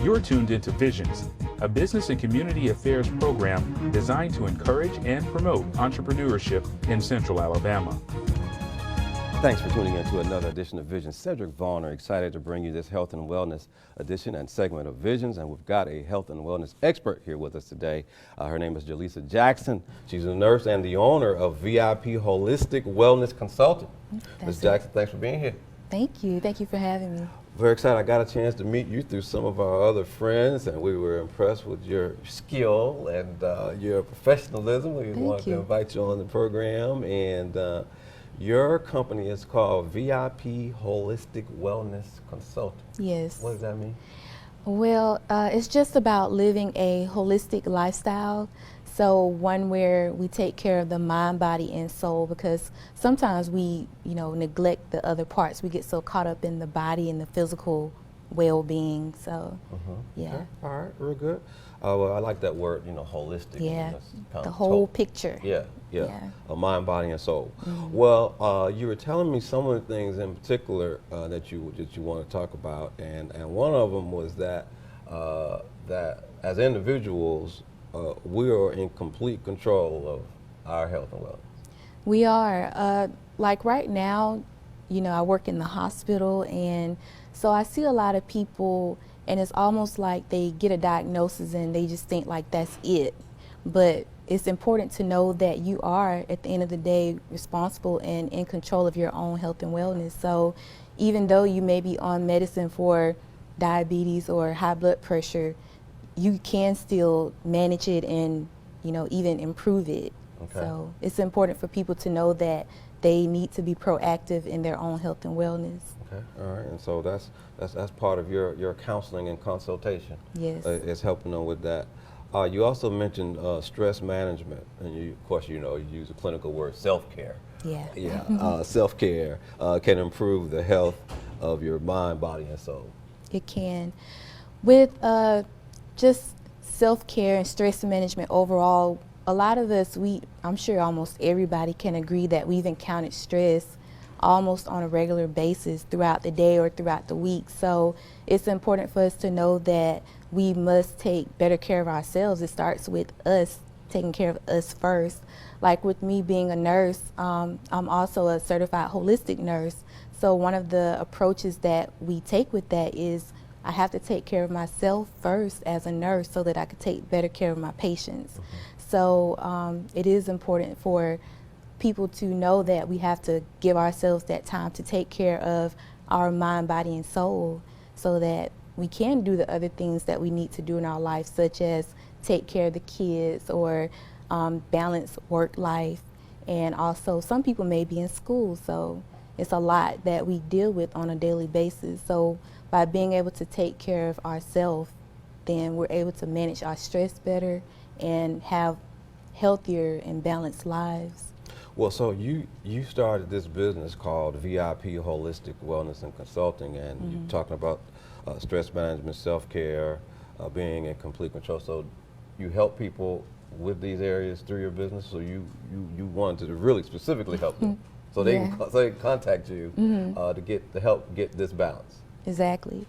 You're tuned into Visions, a business and community affairs program designed to encourage and promote entrepreneurship in Central Alabama. Thanks for tuning in to another edition of Visions. Cedric Varner, excited to bring you this health and wellness edition and segment of Visions. And we've got a health and wellness expert here with us today. Her name is Jalisa Jackson. She's a nurse and the owner of VIP Holistic Wellness Consulting. Ms. Jackson, thanks for being here. Thank you. Thank you for having me. Very excited. I got a chance to meet you through some of our other friends, and we were impressed with your skill and your professionalism. We wanted to invite you on the program. And your company is called VIP Holistic Wellness Consulting. Yes. What does that mean? Well, it's just about living a holistic lifestyle. So one where we take care of the mind, body, and soul, because sometimes we, neglect the other parts. We get so caught up in the body and the physical well-being. So, yeah. Okay. All right, real good. Well, I like that word, holistic. Yeah, the whole picture. Yeah. A mind, body, and soul. Well, you were telling me some of the things in particular that you want to talk about, and one of them was that that as individuals, we are in complete control of our health and wellness. We are. Like right now, I work in the hospital, and so I see a lot of people, and it's almost like they get a diagnosis and they just think like that's it. But it's important to know that you are, at the end of the day, responsible and in control of your own health and wellness. So even though you may be on medicine for diabetes or high blood pressure, you can still manage it and, even improve it. Okay. So it's important for people to know that they need to be proactive in their own health and wellness. Okay, all right, and so that's part of your counseling and consultation. Yes. Is helping them with that. You also mentioned stress management, and of course, you use the clinical word self-care. Yeah. Yeah, self-care can improve the health of your mind, body, and soul. It can. With just self-care and stress management overall, a lot of us, I'm sure almost everybody can agree that we've encountered stress almost on a regular basis throughout the day or throughout the week. So it's important for us to know that we must take better care of ourselves. It starts with us taking care of us first. Like with me being a nurse, I'm also a certified holistic nurse. So one of the approaches that we take with that is I have to take care of myself first as a nurse so that I could take better care of my patients. So it is important for people to know that we have to give ourselves that time to take care of our mind, body, and soul so that we can do the other things that we need to do in our life, such as take care of the kids or balance work life. And also some people may be in school, so it's a lot that we deal with on a daily basis. So by being able to take care of ourselves, then we're able to manage our stress better and have healthier and balanced lives. Well, so you started this business called VIP Holistic Wellness and Consulting, and you're talking about stress management, self-care, being in complete control. So you help people with these areas through your business. So you wanted to really specifically help them, so they can contact you to help get this balance. Exactly.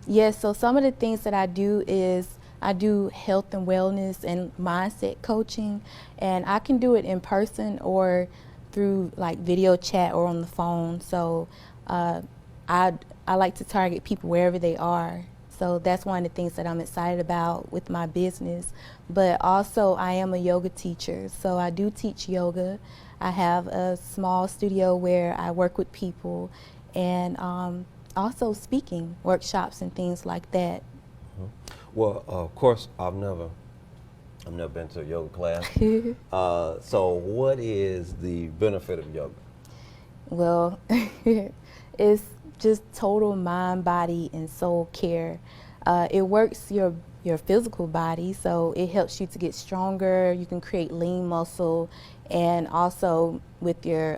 Yes. So some of the things that I do is I do health and wellness and mindset coaching, and I can do it in person or through like video chat or on the phone. So I like to target people wherever they are. So that's one of the things that I'm excited about with my business. But also I am a yoga teacher, so I do teach yoga. I have a small studio where I work with people, and also speaking workshops and things like that. Well, of course, I've never been to a yoga class. So what is the benefit of yoga? Well, it's just total mind, body, and soul care. It works your physical body, so it helps you to get stronger. You can create lean muscle, and also with your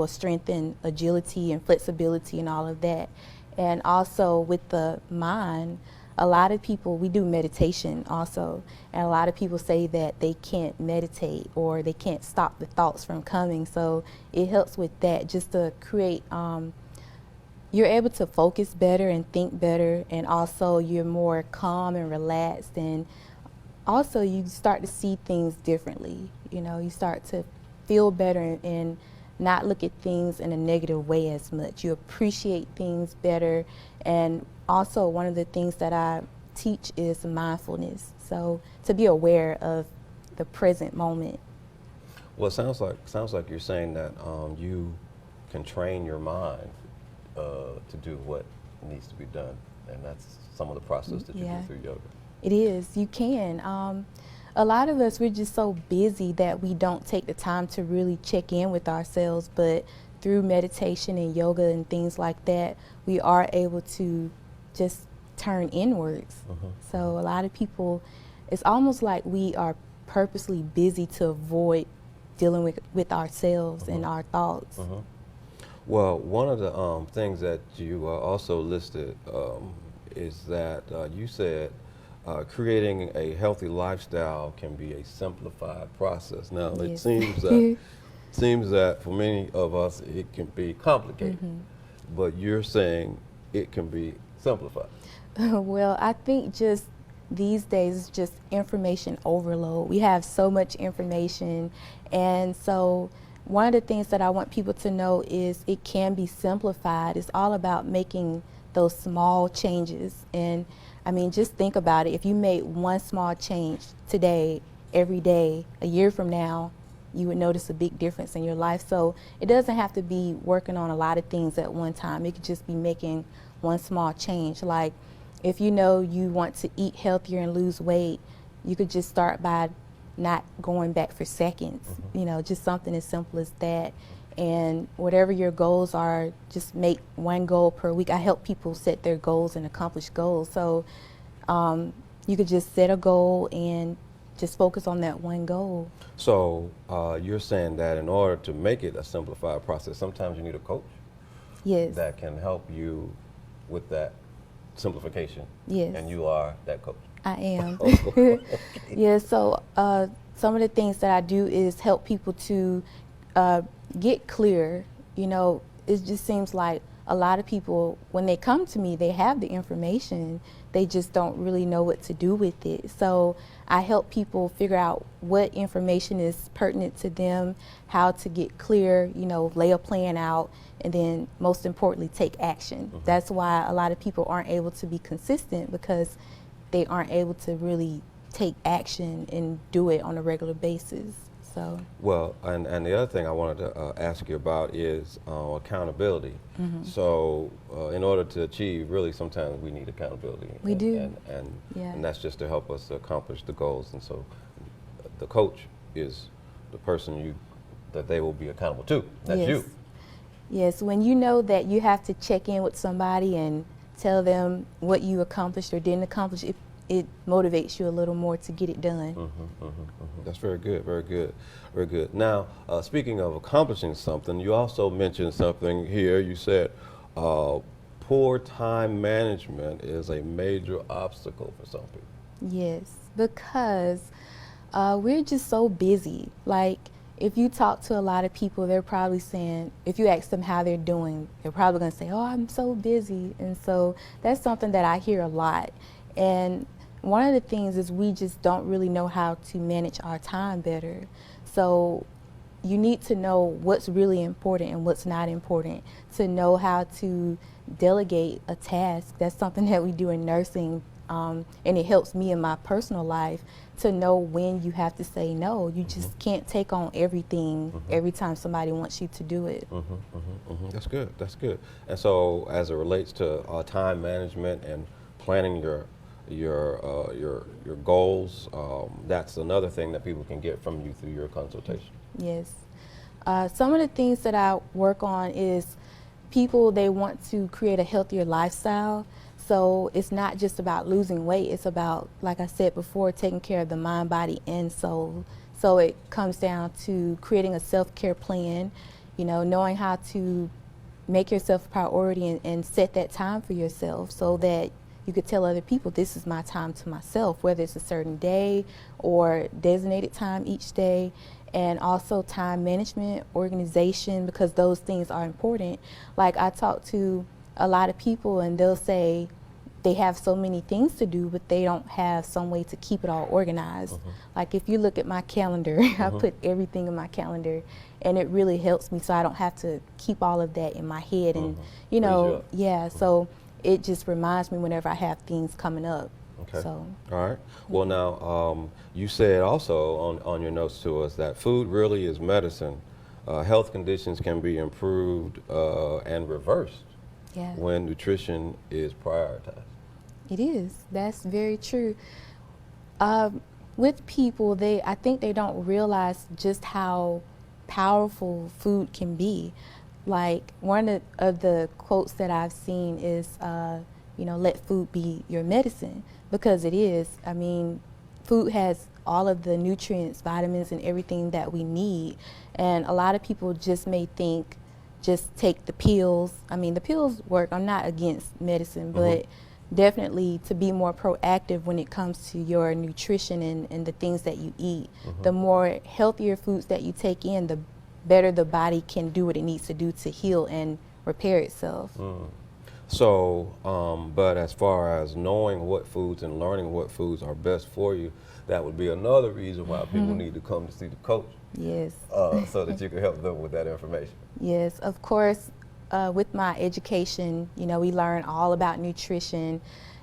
strengthen agility and flexibility and all of that. And also with the mind, a lot of people, we do meditation also, and a lot of people say that they can't meditate or they can't stop the thoughts from coming. So it helps with that, just to create you're able to focus better and think better, and also you're more calm and relaxed, and also you start to see things differently. You know, you start to feel better and not look at things in a negative way as much. You appreciate things better, and also one of the things that I teach is mindfulness. So to be aware of the present moment. Well, it sounds like you're saying that you can train your mind to do what needs to be done, and that's some of the process that you do through yoga. It is. You can. A lot of us, we're just so busy that we don't take the time to really check in with ourselves, but through meditation and yoga and things like that, we are able to just turn inwards. So a lot of people, it's almost like we are purposely busy to avoid dealing with ourselves and our thoughts. Well, one of the things that you also listed is that you said creating a healthy lifestyle can be a simplified process. Now, it seems that for many of us it can be complicated, but you're saying it can be simplified. Well, I think just these days it's just information overload. We have so much information, and so one of the things that I want people to know is it can be simplified. It's all about making those small changes. And I mean, just think about it. If you made one small change today, every day, a year from now, you would notice a big difference in your life. So it doesn't have to be working on a lot of things at one time. It could just be making one small change. Like if you know you want to eat healthier and lose weight, you could just start by not going back for seconds, you know, just something as simple as that. And whatever your goals are, just make one goal per week. I help people set their goals and accomplish goals. So you could just set a goal and just focus on that one goal. So you're saying that in order to make it a simplified process, sometimes you need a coach that can help you with that simplification. And you are that coach. I am. Yeah, so some of the things that I do is help people to get clear. You know, it just seems like a lot of people, when they come to me, they have the information, they just don't really know what to do with it. So I help people figure out what information is pertinent to them, how to get clear, you know, lay a plan out, and then most importantly, take action. That's why a lot of people aren't able to be consistent, because they aren't able to really take action and do it on a regular basis. So. Well, and the other thing I wanted to ask you about is accountability. So in order to achieve, really sometimes we need accountability. We do. And that's just to help us accomplish the goals. And so the coach is the person that they will be accountable to. That's you. Yes, when you know that you have to check in with somebody and tell them what you accomplished or didn't accomplish, it motivates you a little more to get it done. That's very good, very good, very good. Now, speaking of accomplishing something, you also mentioned something here. You said poor time management is a major obstacle for some people. Yes, because we're just so busy. Like, if you talk to a lot of people, they're probably saying, if you ask them how they're doing, they're probably going to say, oh, I'm so busy. And so that's something that I hear a lot. And one of the things is we just don't really know how to manage our time better. So you need to know what's really important and what's not important, to know how to delegate a task. That's something that we do in nursing, and it helps me in my personal life to know when you have to say no. You just can't take on everything every time somebody wants you to do it. That's good, that's good. And so as it relates to time management and planning your goals, that's another thing that people can get from you through your consultation. Yes. Some of the things that I work on is people, they want to create a healthier lifestyle. So it's not just about losing weight, it's about, like I said before, taking care of the mind, body, and soul. So it comes down to creating a self-care plan, you know, knowing how to make yourself a priority and set that time for yourself so that you could tell other people, this is my time to myself, whether it's a certain day or designated time each day. And also time management, organization, because those things are important. Like I talk to a lot of people and they'll say they have so many things to do, but they don't have some way to keep it all organized. Like if you look at my calendar, I put everything in my calendar, and it really helps me so I don't have to keep all of that in my head. And you know, yeah, so it just reminds me whenever I have things coming up. Okay. So. All right. Well, now you said also on your notes to us that food really is medicine. Health conditions can be improved and reversed when nutrition is prioritized. It is. That's very true. With people, I think they don't realize just how powerful food can be. Like one of the quotes that I've seen is, you know, let food be your medicine, because it is. I mean, food has all of the nutrients, vitamins, and everything that we need. And a lot of people just may think, just take the pills. I mean, the pills work. I'm not against medicine, but definitely to be more proactive when it comes to your nutrition and the things that you eat. The more healthier foods that you take in, the better the body can do what it needs to do to heal and repair itself. So, but as far as knowing what foods and learning what foods are best for you, that would be another reason why people need to come to see the coach. Yes. So that you can help them with that information. Yes, of course. With my education, you know, we learn all about nutrition,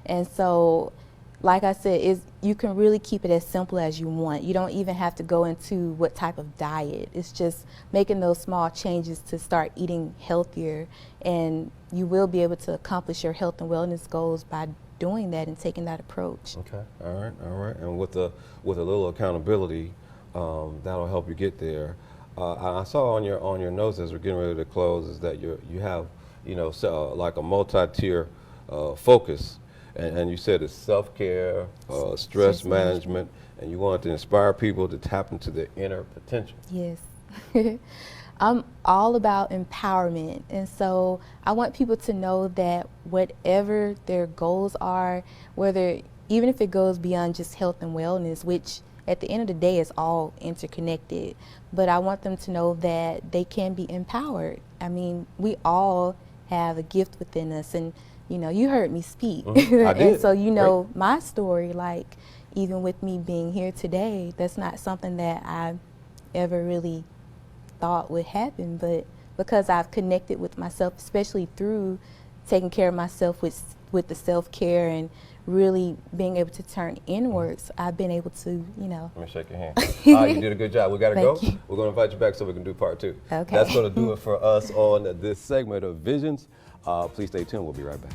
and so, like I said, you can really keep it as simple as you want. You don't even have to go into what type of diet. It's just making those small changes to start eating healthier, and you will be able to accomplish your health and wellness goals by doing that and taking that approach. Okay, all right, and with a little accountability, that'll help you get there. I saw on your notes as we're getting ready to close is that you have, you know, like a multi-tier focus, and you said it's self-care, stress management, and you want to inspire people to tap into their inner potential. Yes. I'm all about empowerment, and so I want people to know that whatever their goals are, even if it goes beyond just health and wellness, which at the end of the day is all interconnected, but I want them to know that they can be empowered. I mean, we all have a gift within us, and you know, you heard me speak. I did. And so you know my story, like even with me being here today, that's not something that I ever really thought would happen, but because I've connected with myself, especially through taking care of myself with the self-care and really being able to turn inwards, I've been able to, you know. Let me shake your hand. You did a good job. We got to go. You. We're going to invite you back so we can do part 2. Okay. That's going to do it for us on this segment of Visions. Please stay tuned. We'll be right back.